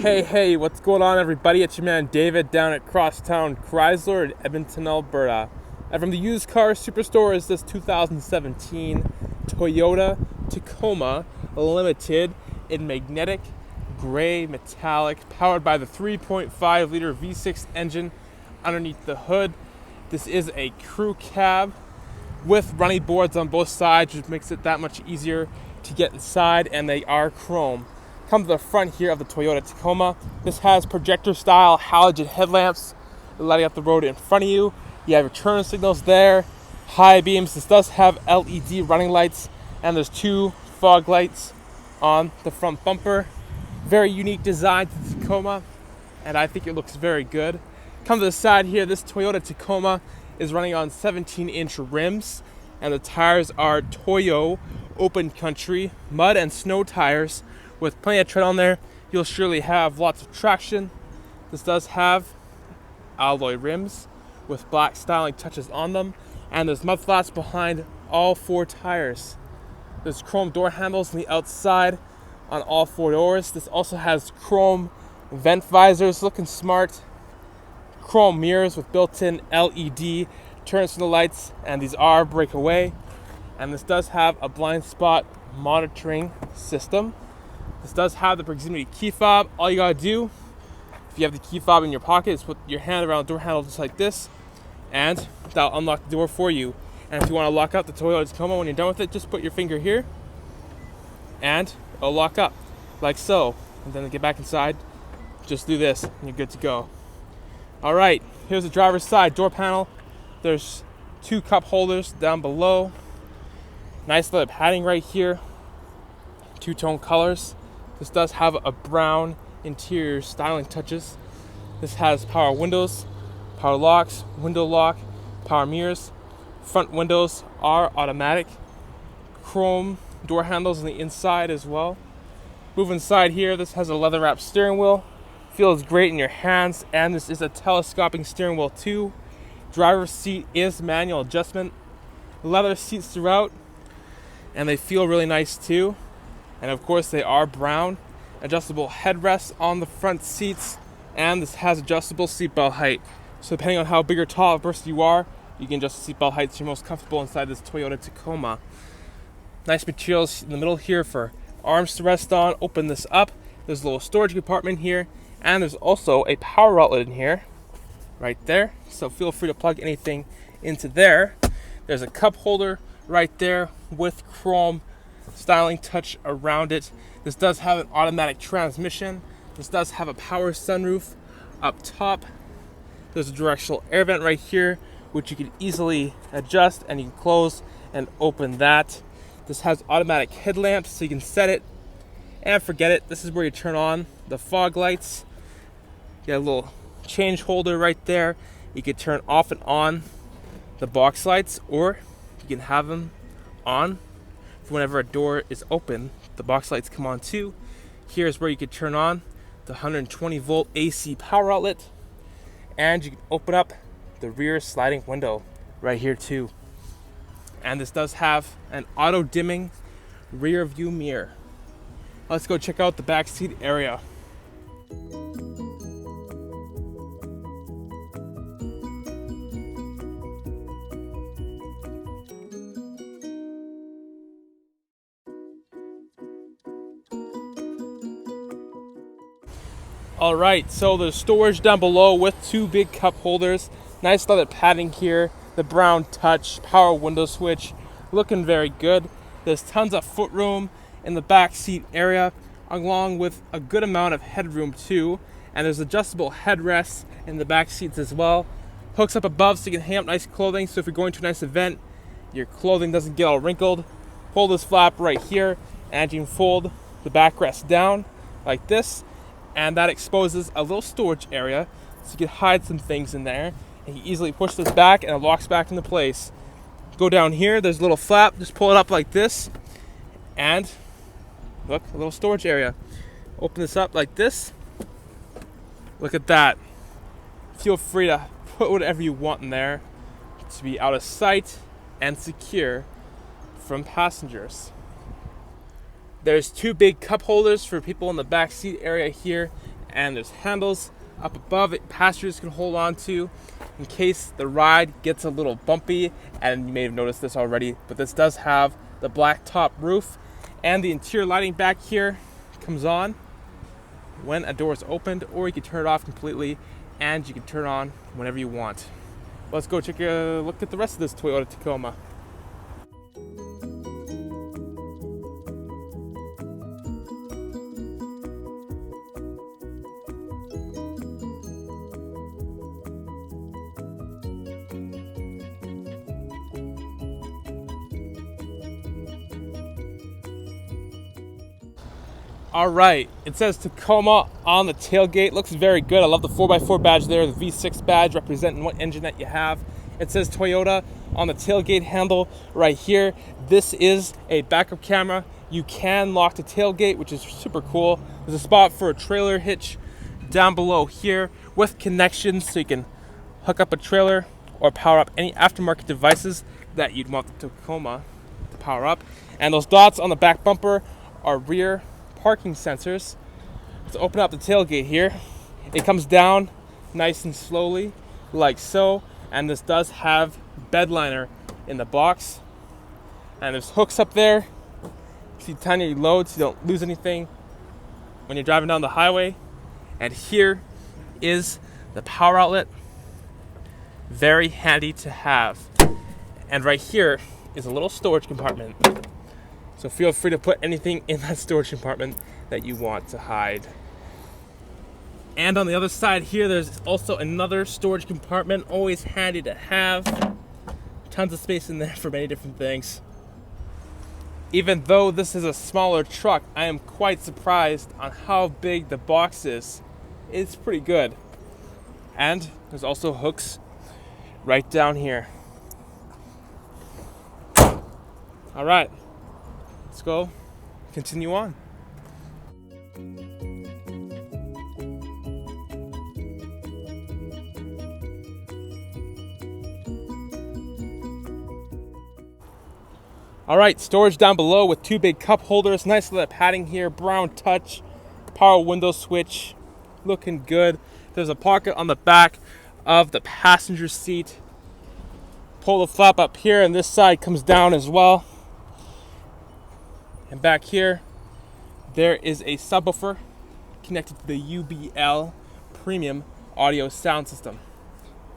Hey, what's going on, everybody? It's your man David down at Crosstown Chrysler in Edmonton, Alberta. And from the used car superstore is this 2017 Toyota Tacoma Limited in magnetic gray metallic, powered by the 3.5 liter V6 engine underneath the hood. This is a crew cab with running boards on both sides, which makes it that much easier to get inside, and they are chrome. Come to the front here of the Toyota Tacoma. This has projector style halogen headlamps lighting up the road in front of you. You have your turn signals there, high beams. This does have LED running lights, and there's two fog lights on the front bumper. Very unique design to the Tacoma, and I think it looks very good. Come to the side here. This Toyota Tacoma is running on 17-inch rims, and the tires are Toyo Open Country mud and snow tires with plenty of tread on there. You'll surely have lots of traction. This does have alloy rims with black styling touches on them, and there's mud flats behind all four tires. There's chrome door handles on the outside on all four doors. This also has chrome vent visors, looking smart. Chrome mirrors with built-in LED turn signal lights, and these are breakaway. And this does have a blind spot monitoring system. This does have the proximity key fob. All you gotta do, if you have the key fob in your pocket, is put your hand around the door handle just like this, and that'll unlock the door for you. And if you want to lock up the Toyota Tacoma when you're done with it, just put your finger here, and it'll lock up, like so. And then to get back inside, just do this, and you're good to go. All right, here's the driver's side door panel. There's two cup holders down below. Nice leather padding right here. Two-tone colors. This does have a brown interior styling touches. This has power windows, power locks, window lock, power mirrors. Front windows are automatic. Chrome door handles on the inside as well. Move inside here. This has a leather-wrapped steering wheel. Feels great in your hands, and this is a telescoping steering wheel too. Driver's seat is manual adjustment. Leather seats throughout, and they feel really nice too. And of course they are brown. Adjustable headrests on the front seats, and this has adjustable seatbelt height. So depending on how big or tall a person you are, you can adjust the seatbelt height so you're most comfortable inside this Toyota Tacoma. Nice materials in the middle here for arms to rest on. Open this up. There's a little storage compartment here, and there's also a power outlet in here, right there. So feel free to plug anything into there. There's a cup holder right there with chrome styling touch around it. This does have an automatic transmission. This does have a power sunroof up top. There's a directional air vent right here, which you can easily adjust, and you can close and open that. This has automatic headlamps, so you can set it and forget it. This is where you turn on the fog lights. You got a little change holder right there. You can turn off and on the box lights, or you can have them on for whenever a door is open. The box lights come on too. Here's where you can turn on the 120 volt AC power outlet, and you can open up the rear sliding window right here too. And this does have an auto dimming rear view mirror. Let's go check out the back seat area. All right, so there's storage down below with two big cup holders. Nice leather padding here. The brown touch, power window switch, looking very good. There's tons of footroom in the back seat area, along with a good amount of headroom too. And there's adjustable headrests in the back seats as well. Hooks up above so you can hang up nice clothing. So if you're going to a nice event, your clothing doesn't get all wrinkled. Pull this flap right here, and you can fold the backrest down like this. And that exposes a little storage area, so you can hide some things in there. And you easily push this back, and it locks back into place. Go down here, there's a little flap, just pull it up like this, and look, a little storage area. Open this up like this. Look at that. Feel free to put whatever you want in there to be out of sight and secure from passengers. There's two big cup holders for people in the back seat area here, And there's handles up above it passengers can hold on to in case the ride gets a little bumpy. And you may have noticed this already, but this does have the black top roof, and the interior lighting back here comes on when a door is opened, or you can turn it off completely, and you can turn it on whenever you want. Let's go take a look at the rest of this Toyota Tacoma. All right, it says Tacoma on the tailgate. Looks very good. I love the 4x4 badge there, the V6 badge representing what engine that you have. It says Toyota on the tailgate handle right here. This is a backup camera. You can lock the tailgate, which is super cool. There's a spot for a trailer hitch down below here with connections, so you can hook up a trailer or power up any aftermarket devices that you'd want the Tacoma to power up. And those dots on the back bumper are rear parking sensors. Let's open up the tailgate here. It comes down nice and slowly like so, and this does have Bedliner in the box, and there's hooks up there so you tighten your load so you don't lose anything when you're driving down the highway. And here is the power outlet, very handy to have. And right here is a little storage compartment. So feel free to put anything in that storage compartment that you want to hide. And on the other side here, there's also another storage compartment, always handy to have. Tons of space in there for many different things. Even though this is a smaller truck, I am quite surprised on how big the box is. It's pretty good. And there's also hooks right down here. All right. Let's go continue on. All right, storage down below with two big cup holders, nice little padding here, brown touch, power window switch, looking good. There's a pocket on the back of the passenger seat. Pull the flap up here, and this side comes down as well. And back here, there is a subwoofer connected to the UBL premium audio sound system.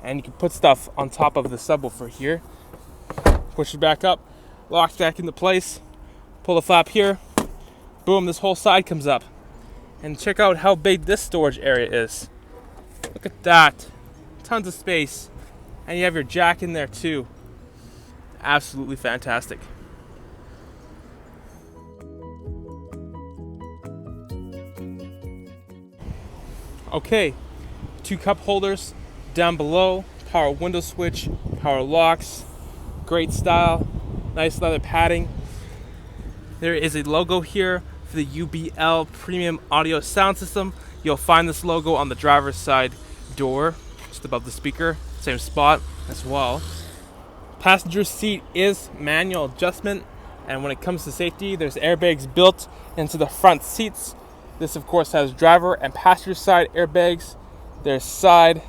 And you can put stuff on top of the subwoofer here. Push it back up, locks back into place. Pull the flap here. Boom, this whole side comes up. And check out how big this storage area is. Look at that. Tons of space. And you have your jack in there too. Absolutely fantastic. Okay, two cup holders down below, power window switch, power locks, great style, nice leather padding. There is a logo here for the UBL premium audio sound system. You'll find this logo on the driver's side door, just above the speaker, same spot as well. Passenger seat is manual adjustment, and when it comes to safety, there's airbags built into the front seats. This, of course, has driver and passenger side airbags. There's side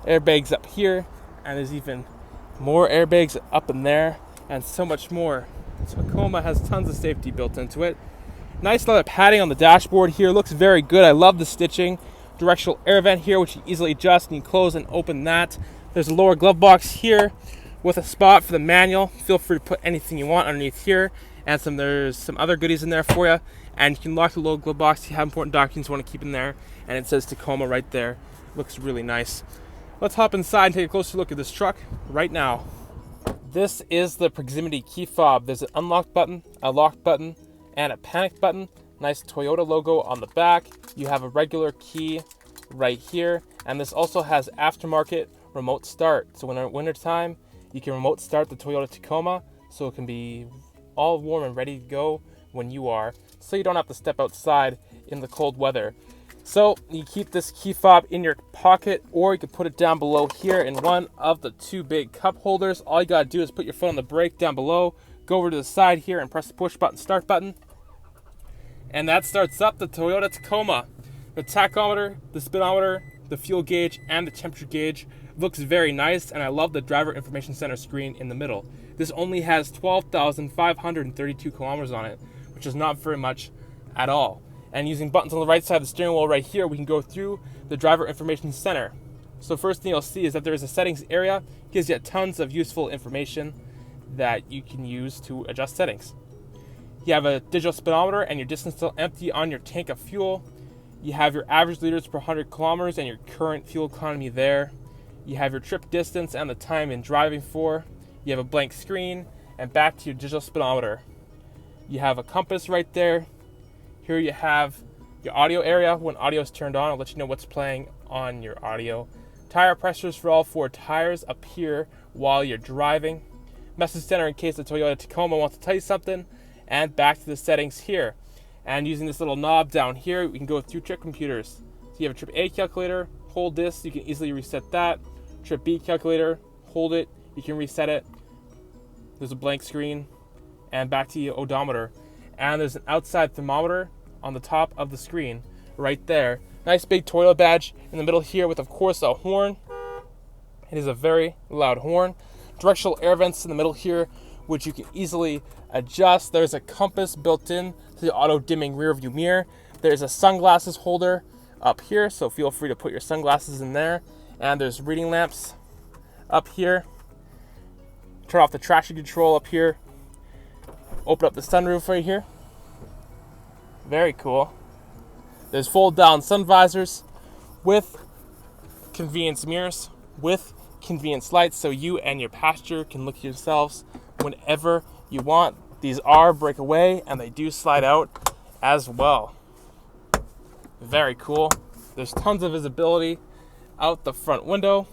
airbags up here, and there's even more airbags up in there, and so much more. Tacoma has tons of safety built into it. Nice leather padding on the dashboard here. Looks very good. I love the stitching. Directional air vent here, which you easily adjust, and you close and open that. There's a lower glove box here with a spot for the manual. Feel free to put anything you want underneath here, and there's some other goodies in there for you. And you can lock the lower glove box if you have important documents you want to keep in there. And it says Tacoma right there. Looks really nice. Let's hop inside and take a closer look at this truck right now. This is the proximity key fob. There's an unlock button, a lock button, and a panic button. Nice Toyota logo on the back. You have a regular key right here. And this also has Aftermarket Remote Start. So when it's winter time, you can remote start the Toyota Tacoma so it can be all warm and ready to go when you are, so you don't have to step outside in the cold weather. So you keep this key fob in your pocket, or you can put it down below here in one of the two big cup holders. All you gotta do is put your foot on the brake down below, go over to the side here and press the push button, start button, and that starts up the Toyota Tacoma. The tachometer, the speedometer, the fuel gauge, and the temperature gauge looks very nice, and I love the driver information center screen in the middle. This only has 12,532 kilometers on it, which is not very much at all. And using buttons on the right side of the steering wheel right here, we can go through the driver information center. So first thing you'll see is that there is a settings area. It gives you tons of useful information that you can use to adjust settings. You have a digital speedometer and your distance till empty on your tank of fuel. You have your average liters per 100 kilometers and your current fuel economy there. You have your trip distance and the time in driving for. You have a blank screen, and back to your digital speedometer. You have a compass right there. Here you have your audio area. When audio is turned on, it'll let you know what's playing on your audio. Tire pressures for all 4 tires appear while you're driving. Message center in case the Toyota Tacoma wants to tell you something. And back to the settings here. And using this little knob down here, we can go through trip computers. So you have a trip A calculator, hold this, you can easily reset that. Trip B calculator, hold it, you can reset it. There's a blank screen, and back to your odometer. And there's an outside thermometer on the top of the screen right there. Nice big Toyota badge in the middle here with, of course, a horn. It is a very loud horn. Directional air vents in the middle here, which you can easily adjust. There's a compass built in to the auto dimming rear view mirror. There's a sunglasses holder up here, so feel free to put your sunglasses in there. And there's reading lamps up here. Turn off the traction control up here. Open up the sunroof right here. Very cool. There's fold down sun visors with convenience mirrors, with convenience lights, so you and your passenger can look at yourselves whenever you want. These are breakaway and they do slide out as well. Very cool. There's tons of visibility out the front window.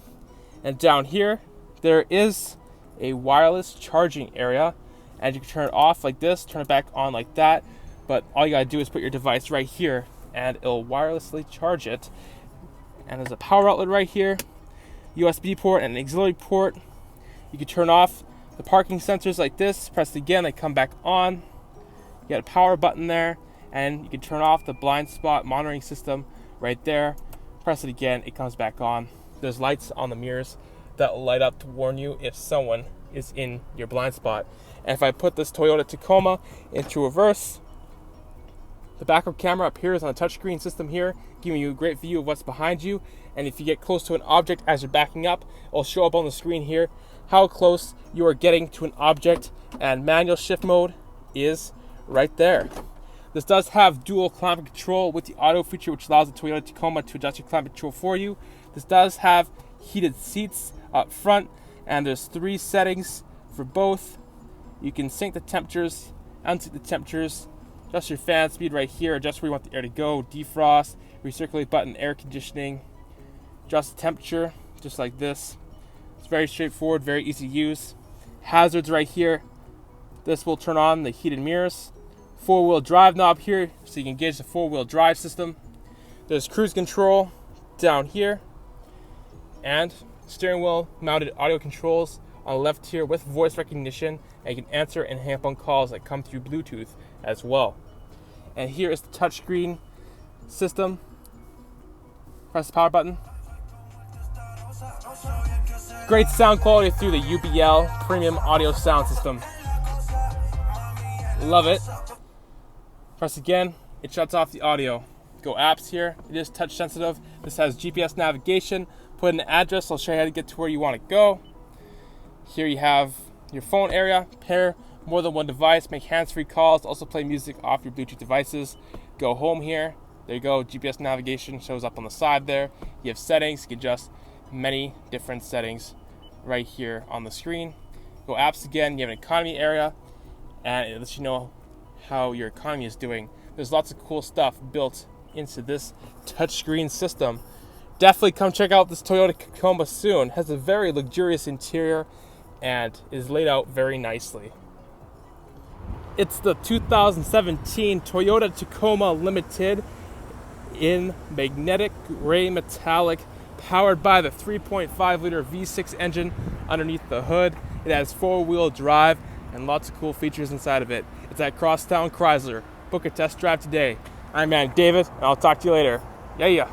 And down here, there is a wireless charging area, and you can turn it off like this, turn it back on like that. But all you gotta do is put your device right here and it'll wirelessly charge it. And there's a power outlet right here, USB port and an auxiliary port. You can turn off the parking sensors like this, press it again, they come back on. You got a power button there, and you can turn off the blind spot monitoring system right there. Press it again, it comes back on. There's lights on the mirrors that will light up to warn you if someone is in your blind spot. And if I put this Toyota Tacoma into reverse, the backup camera appears on the touchscreen system here, giving you a great view of what's behind you. And if you get close to an object as you're backing up, it'll show up on the screen here how close you are getting to an object, and manual shift mode is right there. This does have dual climate control with the auto feature, which allows the Toyota Tacoma to adjust your climate control for you. This does have heated seats up front, and there's 3 settings for both. You can sync the temperatures, unsync the temperatures, adjust your fan speed right here, adjust where you want the air to go, defrost, recirculate button, air conditioning, adjust the temperature, just like this. It's very straightforward, very easy to use. Hazards right here. This will turn on the heated mirrors. 4-wheel drive knob here, so you can gauge the 4-wheel drive system. There's cruise control down here, and steering wheel mounted audio controls on the left here with voice recognition, and you can answer and hang up on calls that come through Bluetooth as well. And here is the touchscreen system. Press the power button. Great sound quality through the UBL premium audio sound system. Love it. Press again, it shuts off the audio. Go apps here, it is touch sensitive. This has GPS navigation. Put in an address, I'll show you how to get to where you want to go. Here you have your phone area, pair more than one device, make hands-free calls, also play music off your Bluetooth devices. Go home here, there you go, GPS navigation shows up on the side there. You have settings, you can adjust many different settings right here on the screen. Go apps again, you have an economy area, and it lets you know how your economy is doing. There's lots of cool stuff built into this touchscreen system. Definitely come check out this Toyota Tacoma soon. It has a very luxurious interior and is laid out very nicely. It's the 2017 Toyota Tacoma Limited in magnetic gray metallic, powered by the 3.5 liter V6 engine underneath the hood. It has 4-wheel drive and lots of cool features inside of it. It's at Crosstown Chrysler. Book a test drive today. I'm man David, and I'll talk to you later. Yeah.